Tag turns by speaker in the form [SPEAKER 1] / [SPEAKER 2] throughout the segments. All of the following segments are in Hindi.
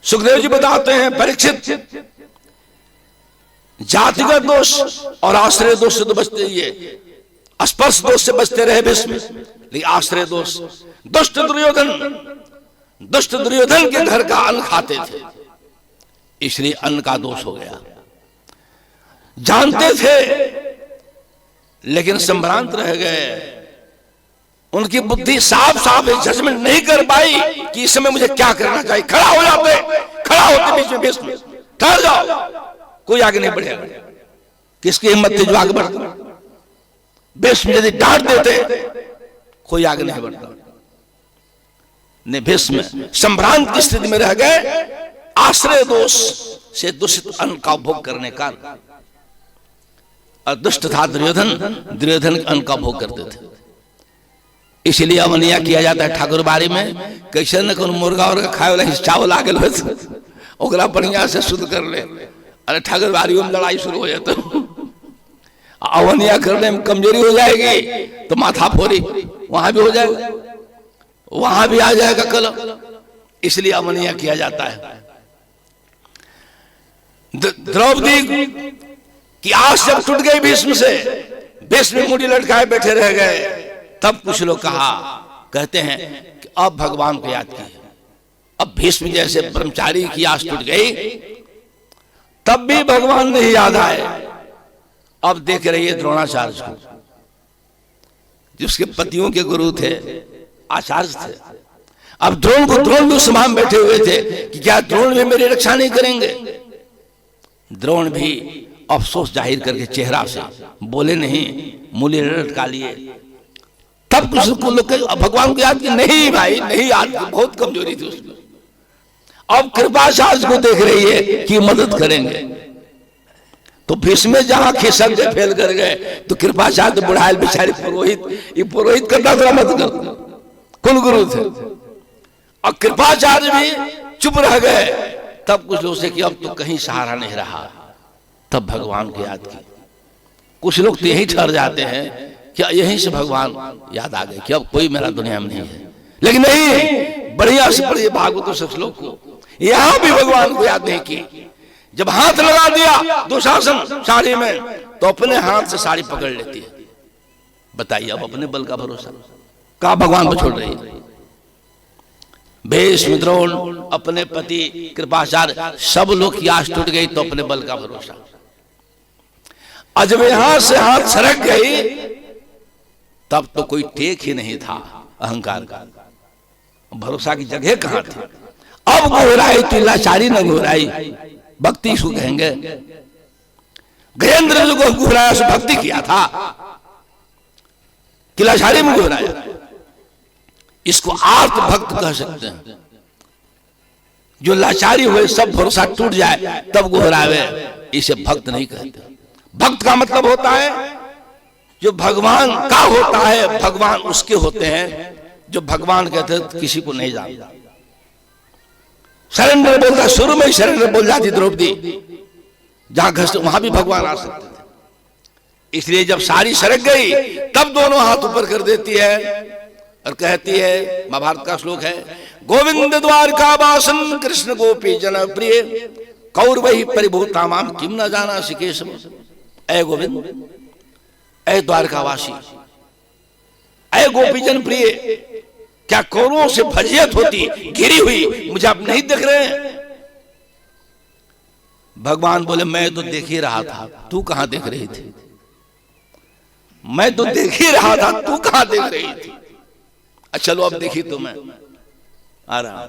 [SPEAKER 1] सुखदेव जी बताते हैं, परीक्षित जातिगत दोष और आश्रय दोष से तो बचते ही है, स्पर्श दोष से बचते रहे भीष्म, लेकिन आश्रय दोष, दुष्ट दुर्योधन के घर का अन्न खाते थे, इसलिए अन्न का दोष हो गया। जानते थे लेकिन संभ्रांत रह गए, उनकी बुद्धि साफ साफ जजमेंट नहीं कर पाई कि इस समय मुझे क्या करना चाहिए। खड़ा हो जाते, खड़ा होते बीच में भीष्म, ठहर जाओ, कोई आगे नहीं बढ़ेगा, किसकी हिम्मत थी जो आगे बढ़ता। भीष्म यदि डांट देते कोई आगे नहीं बढ़ता। ने भीष्म संभ्रांत की स्थिति में रह गए, आश्रय दोष से दूषित अन्न का भोग करने का। और दुष्ट था दुर्योधन अन्न का भोग करते थे, इसलिए अवनिया किया जाता है ठाकुर बाड़ी में, कैसे न कौन मुर्गा और खाए वाला चावल आगे ओकरा बढ़िया से शुद्ध कर ले। अरे ठाकुर बाड़ी में लड़ाई शुरू हो जाता, अवनिया करने में कमजोरी हो जाएगी तो माथा फोड़ी वहां भी हो जाएगा, वहां भी आ जाएगा कल, इसलिए अवनिया किया जाता है। द्रौपदी की आस जब टूट गई भीष्म से, भीष्म मुड़ी लटकाए बैठे रह गए, तब कुछ लोग कहते हैं कि अब भगवान को याद किए। अब भीष्म जैसे ब्रह्मचारी की आस टूट गई, तब भी भगवान नहीं याद आए। अब देख रहिए द्रोणाचार्य को, जिसके पतियों के गुरु थे, आचार्य थे। अब द्रोण को द्रोण भी समान बैठे हुए थे कि क्या द्रोण भी मेरी रक्षा नहीं करेंगे। द्रोण भी अफसोस जाहिर करके चेहरा से बोले नहीं, मूल्य लटका लिए। तब कुछ लोग भगवान को याद किया, नहीं भाई नहीं याद, बहुत कमजोरी थी उसमें। अब कृपाचार्य को देख रही है कि मदद करेंगे, तो भीष्म जहां खिसक गए, फेल कर गए, तो कृपाचार्य बुढ़ायल बेचारे पुरोहित, ये पुरोहित करता था मत कर, कुल गुरु थे। और कृपाचार्य भी चुप रह गए। तब कुछ लोग से कि अब तो कहीं सहारा नहीं रहा, तब भगवान को याद की। कुछ लोग तो यही ठहर जाते हैं कि यहीं से भगवान याद आ गए कि अब कोई मेरा दुनिया में नहीं है, लेकिन नहीं, बढ़िया से बढ़िया भागवत से श्लोक को यहां भी भगवान को याद नहीं की। जब हाथ लगा दिया दुशासन साड़ी में, तो अपने हाथ से साड़ी पकड़ लेती है। बताइए अब अपने बल का भरोसा कहा भगवान पर छोड़ रही है। भीष्म, द्रोण, अपने पति कृपाचार्य, सब लोग की आस टूट गई, तो अपने बल का भरोसा। जब यहां से हाथ सरक गई, तब तो कोई टेक ही नहीं था अहंकार का, भरोसा की जगह कहां थी। अब घोराई तो लाचारी न घोराई, भक्ति इसको कहेंगे। गजेंद्र को घोराया सो भक्ति किया था, कि लाचारी में घोराया, इसको आर्त भक्त कह सकते हैं। जो लाचारी हुए, सब भरोसा टूट जाए तब घोरावे, इसे भक्त नहीं कहते। भक्त का मतलब होता है जो भगवान का होता है, भगवान उसके होते हैं जो भगवान कहते हैं किसी को नहीं जानता। सरेंडर बोलता, शुरू में ही सरेंडर बोल जाती द्रौपदी, जहां घस वहां भी भगवान आ सकते थे। इसलिए जब सारी सरक गई, तब दोनों हाथ ऊपर कर देती है और कहती है, महाभारत का श्लोक है, गोविंद द्वारका वासन कृष्ण गोपी जन प्रिय कौरवहि परिभूतामाम किम न जाना सिकेशम। ऐ गोविंद, ऐ द्वारकावासी, ऐ गोपी जन प्रिय, क्या कौरवों से फजीयत होती घिरी हुई मुझे आप नहीं देख रहे हैं? भगवान बोले, मैं तो देख ही रहा था, तू कहां देख रही थी? मैं तो देख ही रहा था, तू कहां देख रही थी? अच्छा चलो अब देखी तो मैं आ रहा।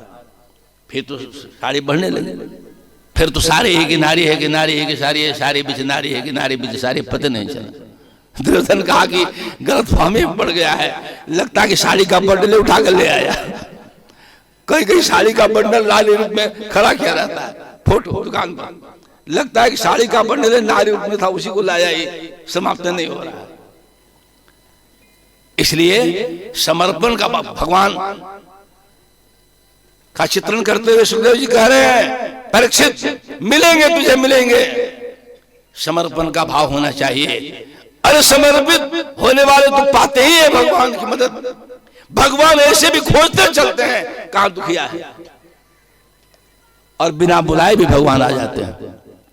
[SPEAKER 1] फिर तो साड़ी बढ़ने लगे, फिर तो सारी है कि नारी है कि नारी है कि सारी है, सारी बीच नारी है कि नारी बीच सारी, पता नहीं चला। दुर्योधन कहा कि गलतफहमी पड़ गया है, लगता है कि साड़ी का बंडल उठा कर ले आया। कहीं कहीं साड़ी का बंडल लाल रूप में खड़ा किया रहता है फोटो दुकान पर, लगता है कि साड़ी का बंडल नारी रूप में था, उसी को लाया, ही समाप्त नहीं हो रहा है। इसलिए समर्पण का भगवान का चित्रण करते हुए सुखदेव जी कह रहे हैं, परीक्षित मिलेंगे तुझे मिलेंगे, समर्पण का भाव होना चाहिए। अरे समर्पित होने वाले तो पाते ही है भगवान की मदद। भगवान ऐसे भी खोजते चलते हैं कहां दुखिया है। और बिना बुलाए भी भगवान आ जाते हैं।